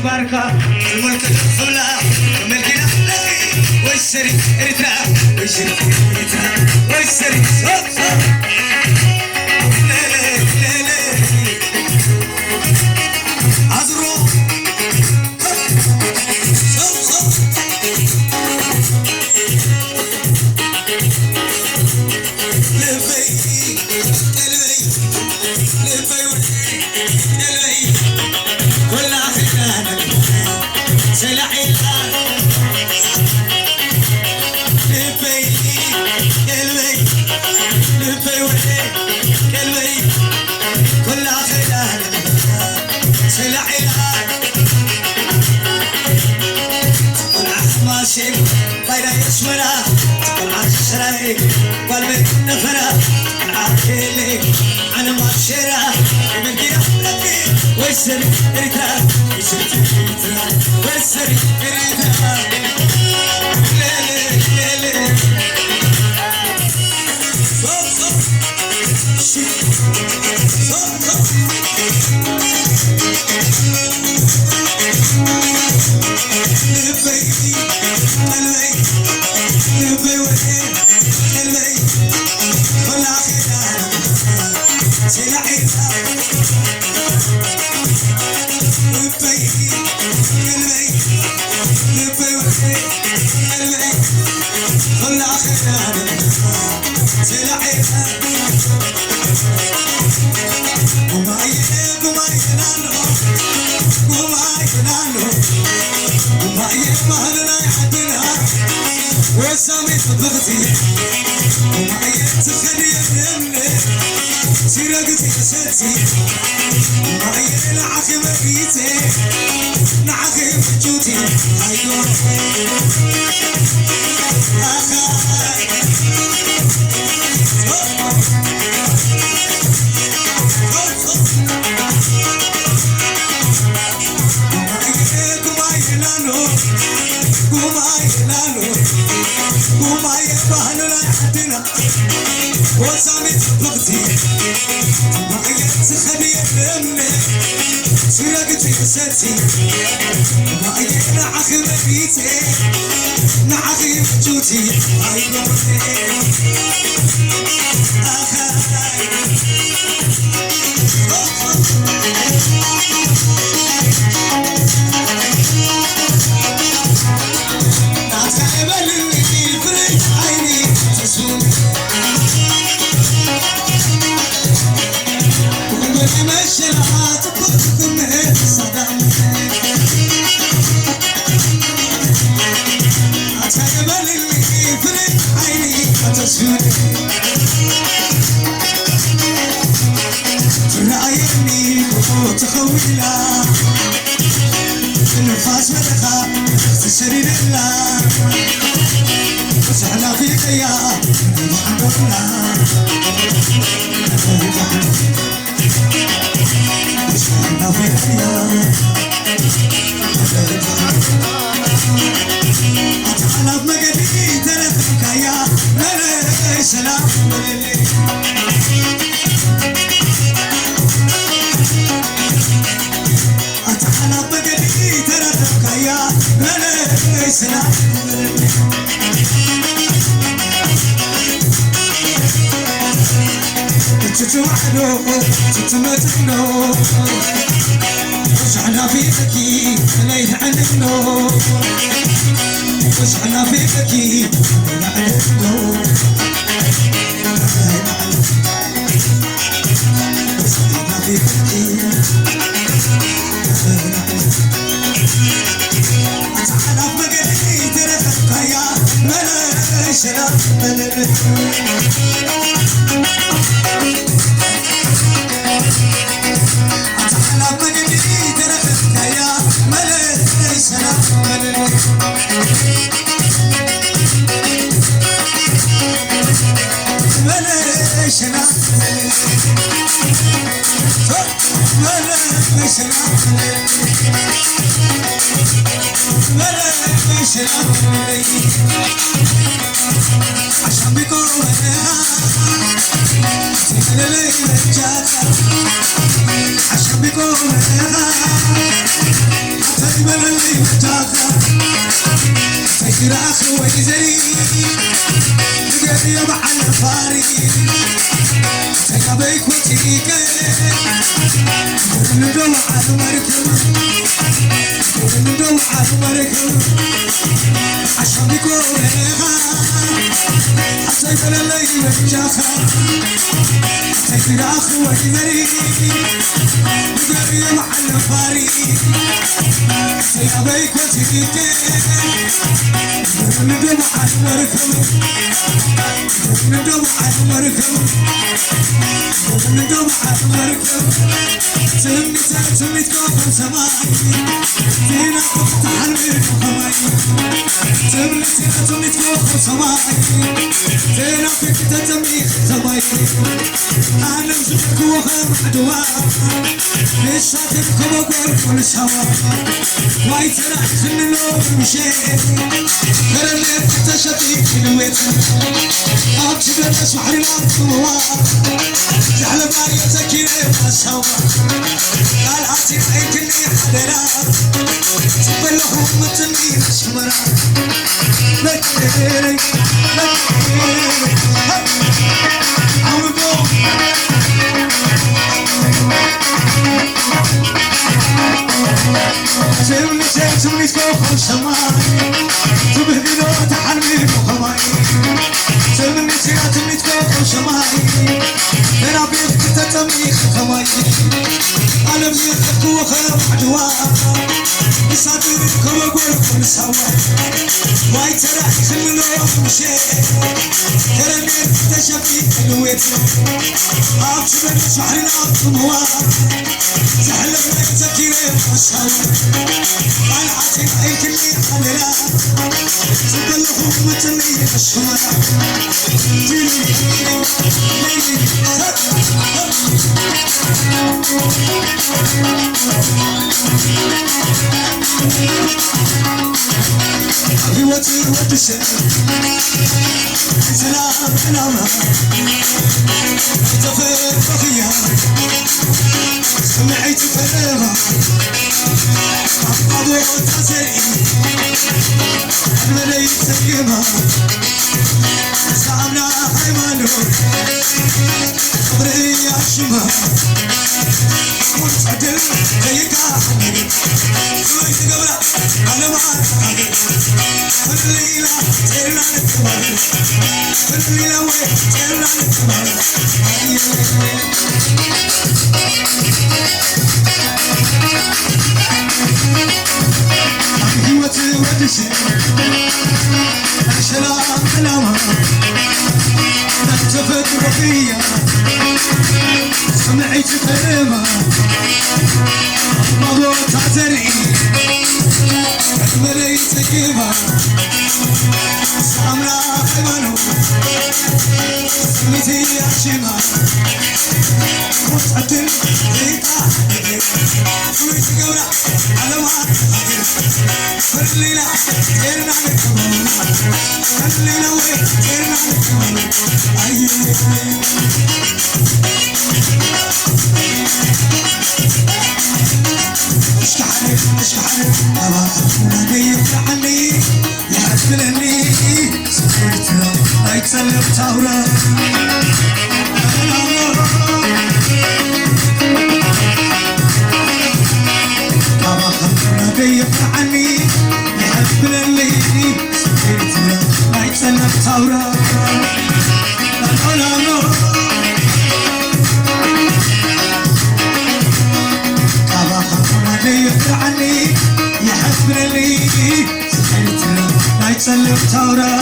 بركة الملك الخلا ملكنا والسري إريترا والسري إريترا والسري صوت صوت ليلي ليلي عذرو صوت صوت لبي لبي لبي لبي كل عفكانك سلاحي الآن لبي قلبي لبي وحي قلبي كل عفكانك سلاحي الآن والعحماسي بينا يسمنا والعشري قلبي نفنا عاكلي أنا ماشرة من كده لكي والسري إريترا إريترا والسري إريترا ليلي ليلي صوت صوت صوت صوت لبي قلبي لبي وحي قلبي كل عقيدة سلاحي لبي قلبي لبي وحي قلبي كل عقيدة سلاحي قماي قماي نانو قماي نانو قماي مهلنا يحدنا وسامي صدقتي قماي تخلي مني سيرقتي كسرتي قماي نعخي مبيتي نعخي وجودي ايوه وسامي صدقتي معي تخلي مني سرقتي كسرتي معي نعخي مبيتي نعخي وجودي ايوه ترايني وتخويلا النفاس مدخا تسري لله وسهلا فيك يا محمدنا وسهلا فيك يا أتحلى بمقدي تلفك يا ملي سلام ملي أتحلى بمقدي تلفك يا ملي سلام تتوحدو تتمتنو وسعنا في بكي ليل عنكنو وسعنا في بكي ليل عنكنو وسعنا في بكي أتحنى بمقدي ترفق يا ملي سلام ملي أتحلى بمقدي ترفق يا ملي عشان بيكون تكللي رجاتا عشان بيكون تجمل اللي رجاتا تكر اخوي زي تقري مع الفاري تقابيك وتيك ندو على المركب ندو على المركب عشان بيكون تكر اللي رجاتا تكر اخوي زي تقري مع الفاري تقابيك وتيك ندو على المركب ندو على المركب ندو على المركب سميت كوكب سماي فينا تفتح الهواي سميت كوكب سماي فينا فيك تتميخ سماي أنا مزبك وخم عدوا ليش شاتمكم أقول كل سوا واي ترى خلنا مشيت ترى اللي اكتشفت كلمة أبشر الأسمح للأطوار جعل ما يتكلم السوا قال عاتي عين كلي حدرات تبلهم متنين شمرات لكيري عمرو سمني سكوخ السماء تبهدلو تحرمي بخماي سمني سكوخ السماء أنا بيك تتميخ خماي أنا بيك وخم عدوا يصادر كوكول كل سوا واي ترى خلنا مشي ترى اللي اكتشفت الويت أبشر شحرنا أطموا زحل من تكيري وشاور أنا عاتي أي كلي حللا تبلهم متنين الشمرة حبيبتي ودشت سلام سلامة تفيد بخيها سمعت فريمة أبو تسري الملي سكيمة سامنا حيمانو صبري يا شمها منسجل هيكا حبيبي سويت قبله أنا ما أتحدث كل ليلة تيرنا نتكبر كل ليلة وين تيرنا نتكبر حبيبتي ودشي سلام سلامة تلتفت رقية سمعت كلمة أبو تعتري أجملي سكيبة سامنا حيمانو سميتي عشيمة متعدل ليقا سويت قولة على ما كل ليلة تيرنا نكبر كل ليلة وين تيرنا نكبر اشكحلك أبا خلقني عني يحسبني سكرت لا يكسلب تاورا أبا خلقني عني يحسبني سكرت لا يكسلب تاورا عني يحسبني سكرت لا يكسلب تاورا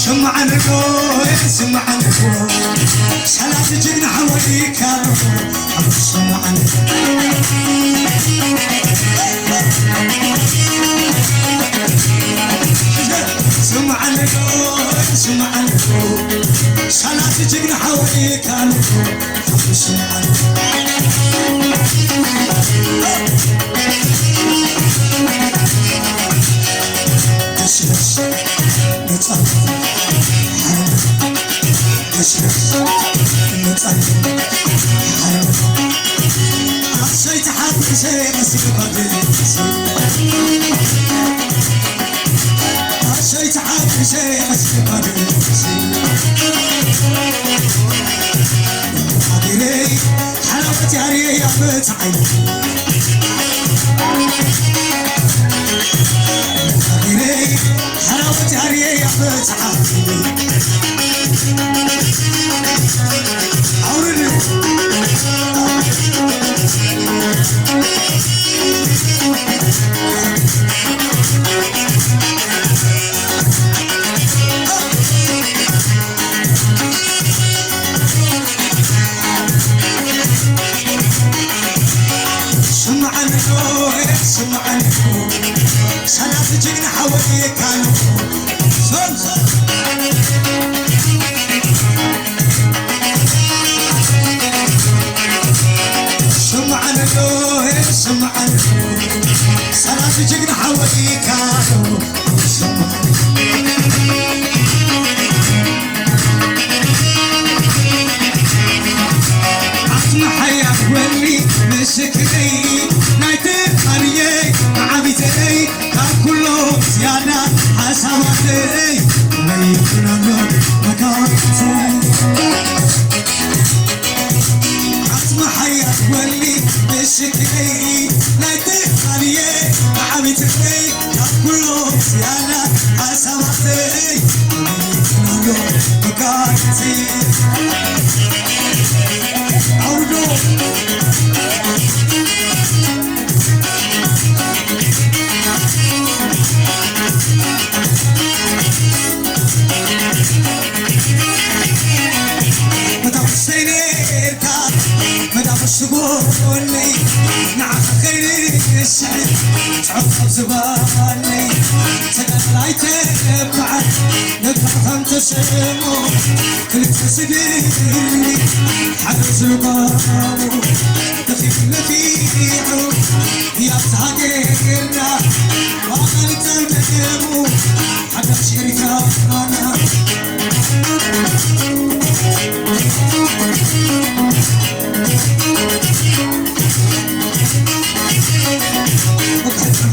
سمع عنكو سلام جنح حواليك أبو سمع عنكو سلام جنح حوالي كانوا حبشوا دشدش نتصرف دشدش نتصرف عشيت حد شيء بس عشيت حد شيء بس حبيبي حلاوتي عريه يا بتعي حبيبي حلاوتي عريه يا بتعي عورني سمعني سنة جينا حوالي كانوا سمعني سمعني سنة جينا حوالي كانوا عطنا حياة ولي مسكني نايتك عليي عبيتي كان كله زيادة حساباتي ما يكونوا مكانتي عطنا حياة ولي مسكني نايتك عليي عبيتي كان كله زيادة حساباتي ما يكونوا مكانتي سبوني نعم خيري السعيد تعطل زباني تقلعيتي بعد نقطعهم تسمو كل تسقيني حرز القامو دخيل نفيعو يا بتهاجرنا وانا تنمو حتى شركانا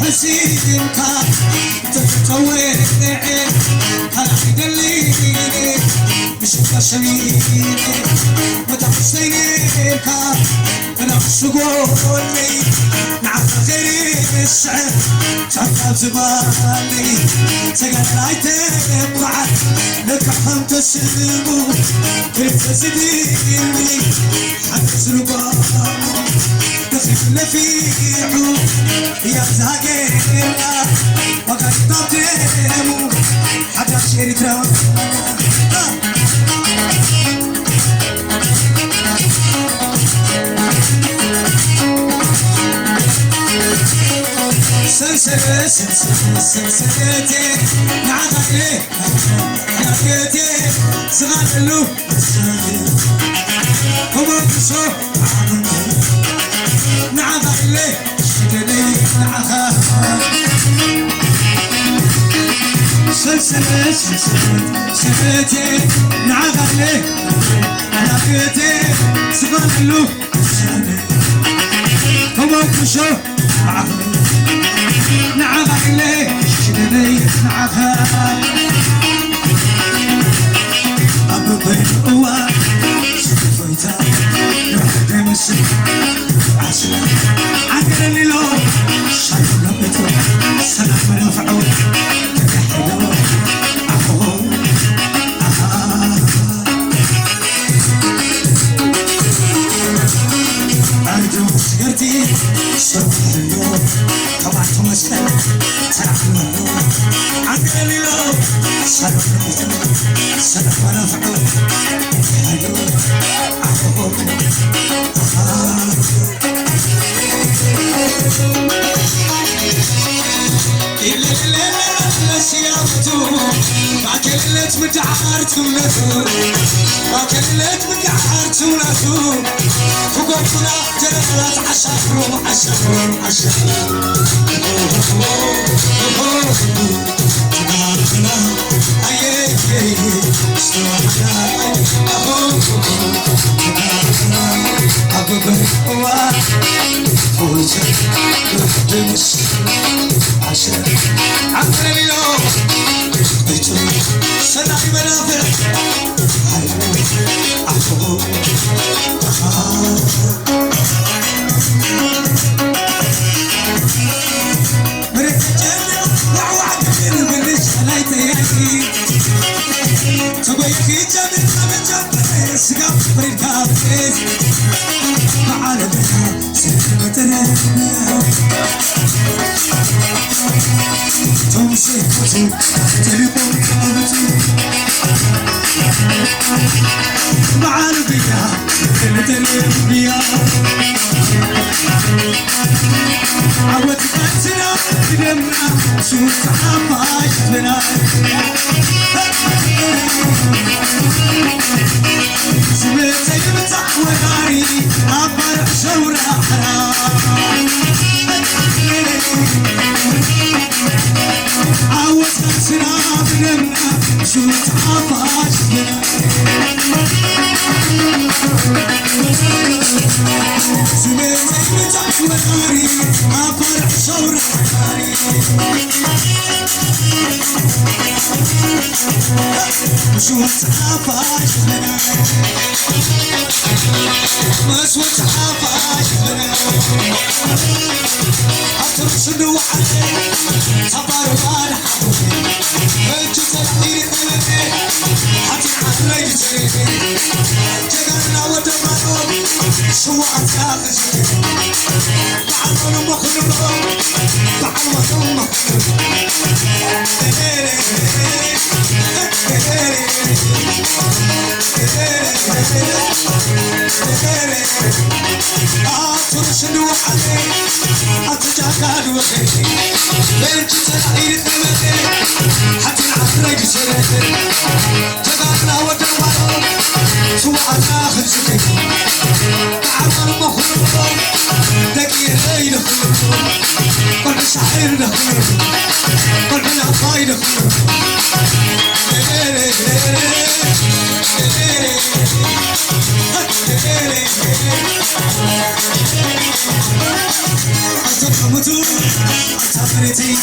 حسينك تتطوّر عين هلا يدليني مش تشميني متحسينك انا شغولي نعرف غير الشعر تعرف زبالي تقلعيتي بعد نكحهم تسلمو كيف تزيديني حتى ربامو دخل نفيعو يا زاقينا وقد تطيمو حتى شيري تراو سلسلتي نعغلي نعغلي صغالو ومكسو نعغلي شدني نعغلي سلسلتي نعغلي نعغلي صغالو ومكسو نعغلي نعغلي شدني نعغلي أبو بين قوة سفيتا يوحد مسي عسلا عقل الليلو شايف لبتو سلام منفعو تكحلو أخو أرجو سيرتي شوف اللون طبعت مسلم ترحم اللون عقل الليلو شايف لبتو سلام منفعو تكحلو أخو ليت متعارت ونسو كلت متعارت ونسو فقطنا جلالات عشاقرو عشاقرو عشاقرو تباركنا أيه استوعنا تباركنا أبوك فوجا دمش عشان عقل اليوم بيتو سنعي منافع عفو مرت الجنة وعوعد من بالرجال يتياكي تبيكي جنة من جنة سقف بريكابتيز معانا بها سلمتنا تمشي كتو تليفون كابتو معانا بها سلمتنا بيا عودت أنتنا بدمنا شوف عماي بنا سمعت يمتع وناري عبر شورا حرام عودت أنتنا بدمنا شوف عماي بنا سمعت يمتع وناري عبر شورا حرام شوت عفاش لنا مسوت عفاش لنا أترس الوعد صبر ولا حبوبي بلج تلقيني قلبي حتى عقلي جريبي جدرنا ودمانو شو أتاخذ بعضنا مخلوق بعضنا مخلوق شنو علي أتجاكل وخيتي بنت سعيد قلبي حتى العصر يسرد جدعنا ودمعنا سوى آخر سكتي تعال المخلوق دقي الليل خلوق قلب شعير نخلوق قلب العصاي نخلوق أتقمتو أتفرتي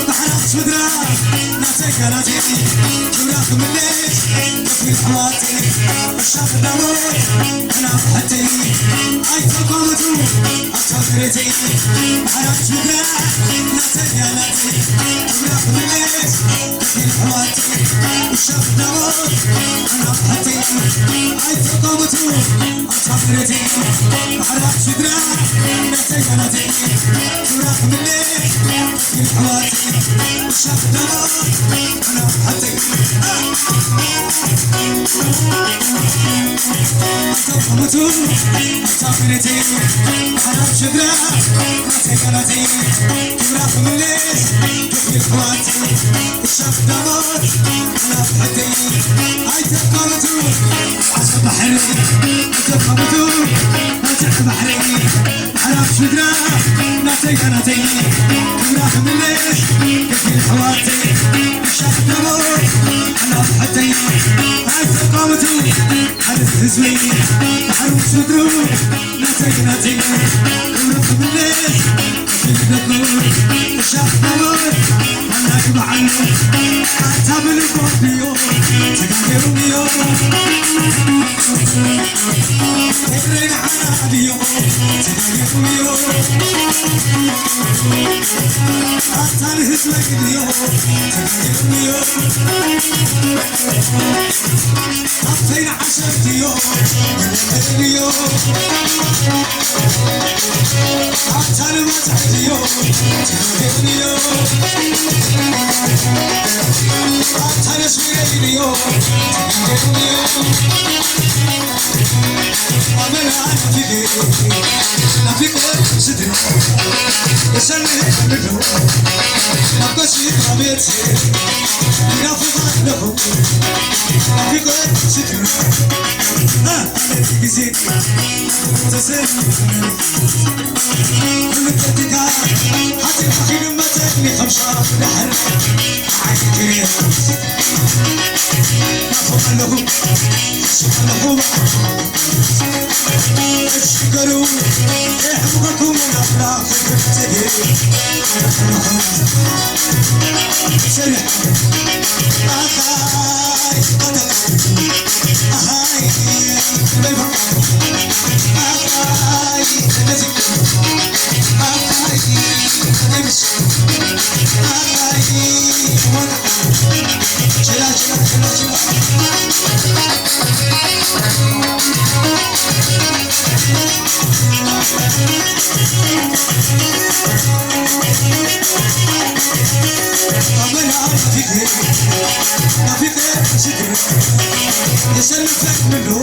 بحرقت مدرا ناسك ناتي جوراك مليش نفي الحواتي الشاف الدموي أنا بحتي أتقمتو أتفرتي بحرقت مدرا ناسك ناتي جوراك مليش نفي الحواتي الشاف الدموي أنا بحتي أتقمتو أتفرتي بحرقت مدرا ناسك ناتي جوراك مليش في الحواتي وشاف دمار أنا بحتي أتفهمتو أتفرتي حرام شدرا ناسي قناتي جوراك مليش في الحواتي وشاف دمار أنا بحتي أتفهمتو عصب بحري أتفهمتو ناسي بحري حرام شدرا ناسي قناتي جوراك مليش في الحواتي وشاف دمار أنا بحتي أتفهمتو حرس هزوي حرم صدرو ناسي قناتي جوراك مليش في الدمار وشاف دمار أنا بحلو أتابع البوبيو تقدروا بيو تقرين عاديو تقدروا بيو أتاني هزلك ديو تقدروا بيو أبتين عشر ديو تقدروا أتاني متع ديو تقدروا بيو أتاني سويري ديو تقدروا بيو نفيق صدري يسلم منه نقصي بيتي ينافق له نفيق صدري يزيد تسلم متتك حتى حين متني خمسة لحر عايزك نافق له سبحانه اشكروا يحفظكم الأخلاق تبتدي سرح أخاي قدر أخاي بيبا أخاي نزك أخاي نمس أخاي وانا شلا شلا شلا شلا يسلفك منه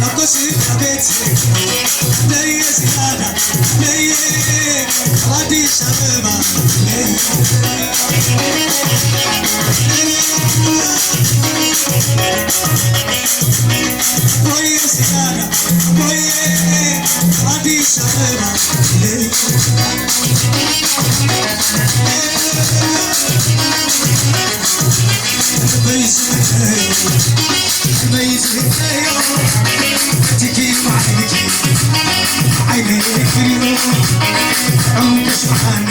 نقصي بيتي لي زيادة لي غادي شبابا وي زيادة وي غادي شبابا تكي معينك عينيك اليوم عمك سبحان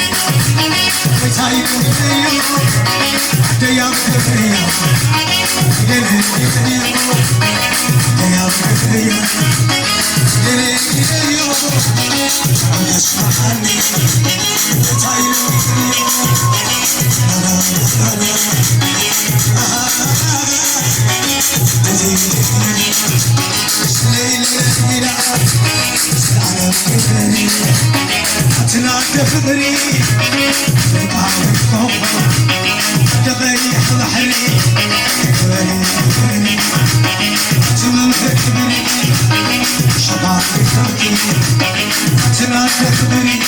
ويتايك اليوم دياب اليوم ليلك اليوم دياب اليوم ليلك اليوم عمك سبحان ويتايك اليوم لا لا تفدري تبعد فوقها تغيح ظهري تمام تكبري شباب تركي تناد تكبري